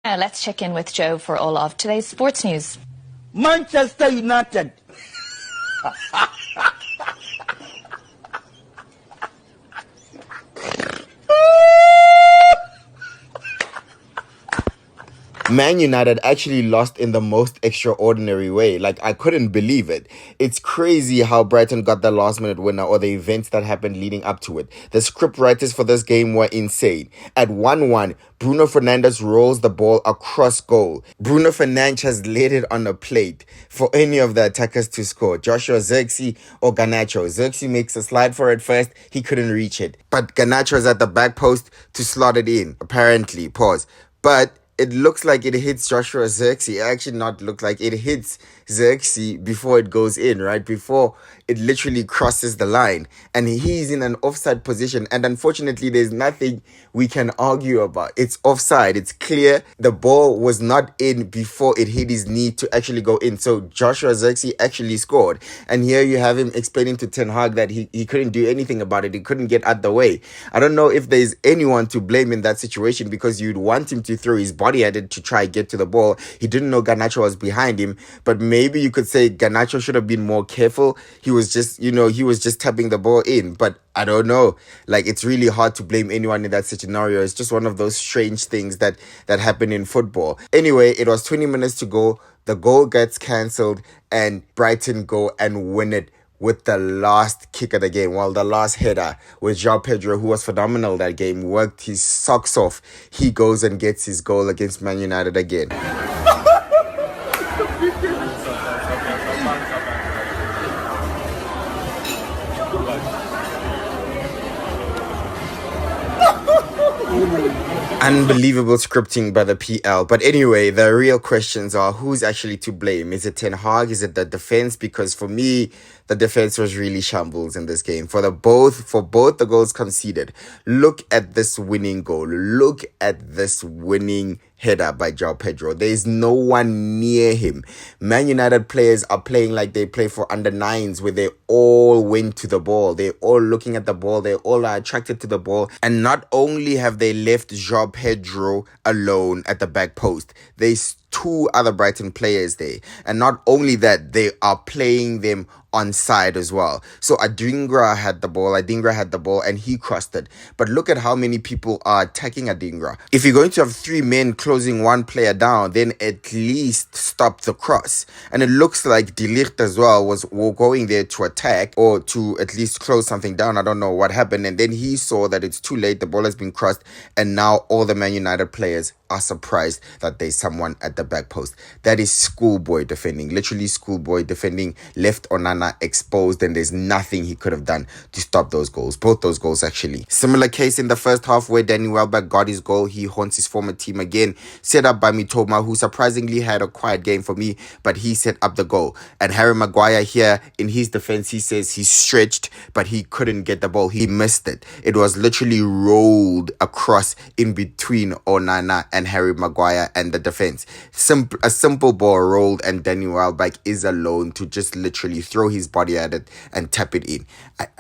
Now let's check in with Joe for all of today's sports news. Manchester United. Man United actually lost in the most extraordinary way. Like, I couldn't believe it. It's crazy how Brighton got the last minute winner or the events that happened leading up to it. The script writers for this game were insane. At 1-1, Bruno Fernandes rolls the ball across goal. Bruno Fernandes has laid it on a plate for any of the attackers to score. Joshua Zirkzee or Garnacho. Zirkzee makes a slide for it first. He couldn't reach it. But Garnacho is at the back post to slot it in. Apparently. Pause. But it looks like it hits Joshua Zirkzee. It actually not look like it hits Zirkzee before it goes in, right? Before it literally crosses the line. And he's in an offside position. And unfortunately, there's nothing we can argue about. It's offside. It's clear. The ball was not in before it hit his knee to actually go in. So Joshua Zirkzee actually scored. And here you have him explaining to Ten Hag that he couldn't do anything about it. He couldn't get out the way. I don't know if there's anyone to blame in that situation, because you'd want him to throw his body at it to try get to the ball. He didn't know Garnacho was behind him, but maybe you could say Garnacho should have been more careful. He was just tapping the ball in, but I don't know. Like, it's really hard to blame anyone in that scenario. It's just one of those strange things that happen in football. Anyway, it was 20 minutes to go. The goal gets cancelled and Brighton go and win it with the last kick of the game. Well, the last header with João Pedro, who was phenomenal that game, worked his socks off. He goes and gets his goal against Man United again. Unbelievable scripting by the PL. But anyway, the real questions are, who's actually to blame? Is it Ten Hag? Is it the defense? Because for me, the defense was really shambles in this game. For both the goals conceded. Look at this winning goal. Look at this winning header by João Pedro. There is no one near him. Man United players are playing like they play for under nines, where they all went to the ball. They're all looking at the ball. They all are attracted to the ball. And not only have they left João Pedro alone at the back post, there's two other Brighton players there. And not only that, they are playing them on side as well. So Adingra had the ball and he crossed it. But look at how many people are attacking Adingra. If you're going to have three men closing one player down, then at least stop the cross. And it looks like De Ligt as well was going there to attack or to at least close something down. I don't know what happened. And then he saw that it's too late. The ball has been crossed. And now all the Man United players are surprised that there's someone at the back post. That is schoolboy defending. Literally schoolboy defending. Left Onana exposed, and there's nothing he could have done to stop those goals. Both those goals, actually. Similar case in the first half where Danny Welbeck got his goal. He haunts his former team again. Set up by Mitoma, who surprisingly had a quiet game for me, but he set up the goal. And Harry Maguire here, in his defense, he says he stretched, but he couldn't get the ball. He missed it. It was literally rolled across in between Onana and Harry Maguire and the defense. A simple ball rolled, and Danny Welbeck is alone to just literally throw his body at it and tap it in.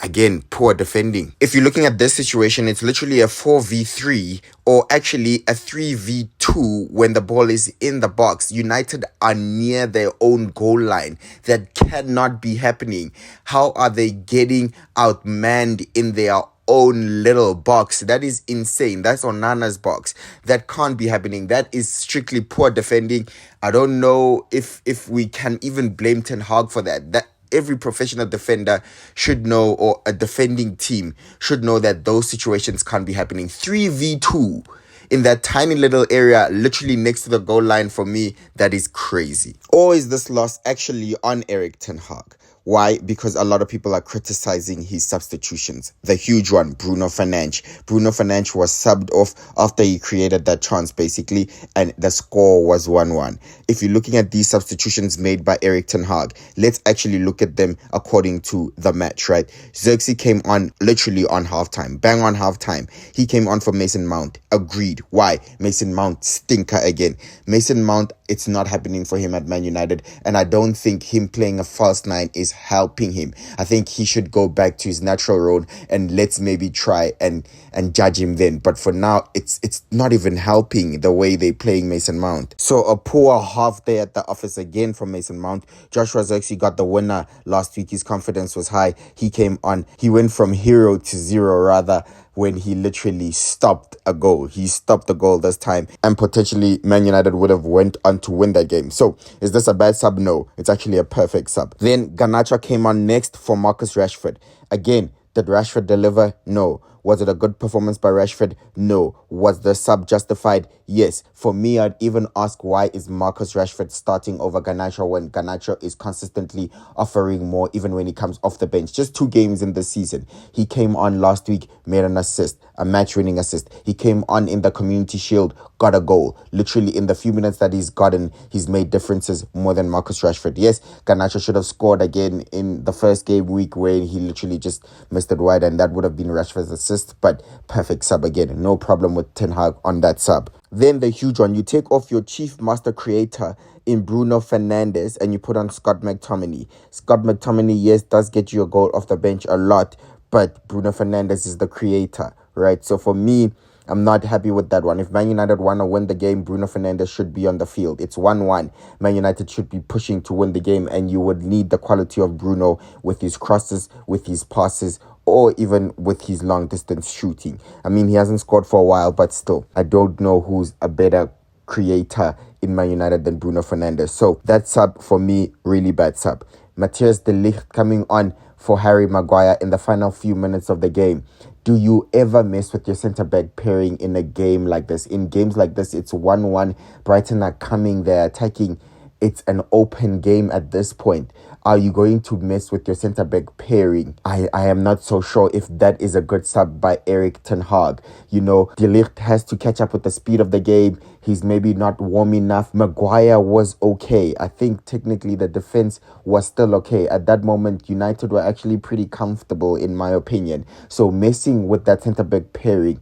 Again, poor defending. If you're looking at this situation, it's literally a 4v3 or actually a 3v2 when the ball is in the box. United are near their own goal line. That cannot be happening. How are they getting outmanned in their own little box? That is insane. That's Onana's box. That can't be happening. That is strictly poor defending. I don't know if we can even blame Ten Hag for that. That every professional defender should know, or a defending team should know, that those situations can't be happening. 3v2 in that tiny little area, literally next to the goal line, for me, that is crazy. Or is this loss actually on Erik Ten Hag? Why? Because a lot of people are criticizing his substitutions. The huge one, Bruno Fernandes. Bruno Fernandes was subbed off after he created that chance, basically, and the score was 1-1. If you're looking at these substitutions made by Erik Ten Hag, let's actually look at them according to the match, right? Zirkzee came on literally on halftime, bang on halftime. He came on for Mason Mount. Agreed. Why? Mason Mount, stinker again. Mason Mount, it's not happening for him at Man United, and I don't think him playing a false nine is helping him. I think he should go back to his natural role, and let's maybe try and and judge him then. But for now, it's not even helping the way they're playing Mason Mount. So a poor half day at the office again from Mason Mount. Joshua Zirkzee got the winner last week. His confidence was high. He came on. He went from hero to zero rather, when he literally stopped a goal. He stopped the goal this time, and potentially Man United would have went on to win that game. So is this a bad sub? No, it's actually a perfect sub. Then Garnacho came on next for Marcus Rashford. Again, did Rashford deliver? No. Was it a good performance by Rashford? No. Was the sub justified? Yes. For me, I'd even ask, why is Marcus Rashford starting over Garnacho when Garnacho is consistently offering more even when he comes off the bench? Just 2 games in the season. He came on last week, made an assist, a match-winning assist. He came on in the Community Shield, got a goal. Literally in the few minutes that he's gotten, he's made differences more than Marcus Rashford. Yes, Garnacho should have scored again in the first game week where he literally just missed it wide, and that would have been Rashford's assist. But perfect sub again. No problem with Ten Hag on that sub. Then the huge one. You take off your chief master creator in Bruno Fernandes and you put on Scott McTominay. Scott McTominay, yes, does get you a goal off the bench a lot, but Bruno Fernandes is the creator, right? So for me, I'm not happy with that one. If Man United want to win the game, Bruno Fernandes should be on the field. It's 1-1. Man United should be pushing to win the game, and you would need the quality of Bruno with his crosses, with his passes, or even with his long-distance shooting. I mean, he hasn't scored for a while, but still, I don't know who's a better creator in Man United than Bruno Fernandes. So that sub, for me, really bad sub. Matthias de Ligt coming on for Harry Maguire in the final few minutes of the game. Do you ever mess with your centre-back pairing in a game like this? In games like this, it's 1-1. Brighton are coming, they're attacking. It's an open game at this point. Are you going to mess with your centre-back pairing? I am not so sure if that is a good sub by Erik ten Hag. You know, De Ligt has to catch up with the speed of the game. He's maybe not warm enough. Maguire was okay. I think technically the defense was still okay. At that moment, United were actually pretty comfortable, in my opinion. So messing with that centre-back pairing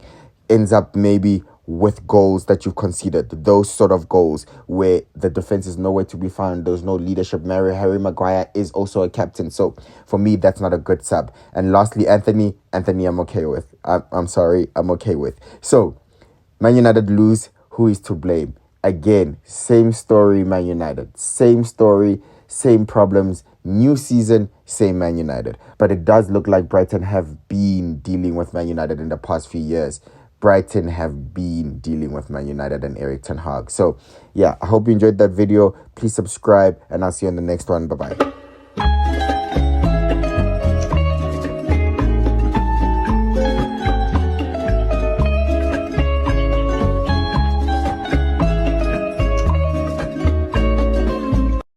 ends up maybe with goals that you've conceded, those sort of goals where the defense is nowhere to be found. There's no leadership. Harry Maguire is also a captain, so for me that's not a good sub. And lastly, Anthony I'm okay with. I'm sorry, I'm okay with. So Man United lose. Who is to blame? Again, same story, Man United, same story, same problems. New season, same Man United. But it does look like Brighton have been dealing with Man United in the past few years. Brighton have been dealing with Man United and Erik ten Hag. So, yeah, I hope you enjoyed that video. Please subscribe, and I'll see you in the next one. Bye-bye.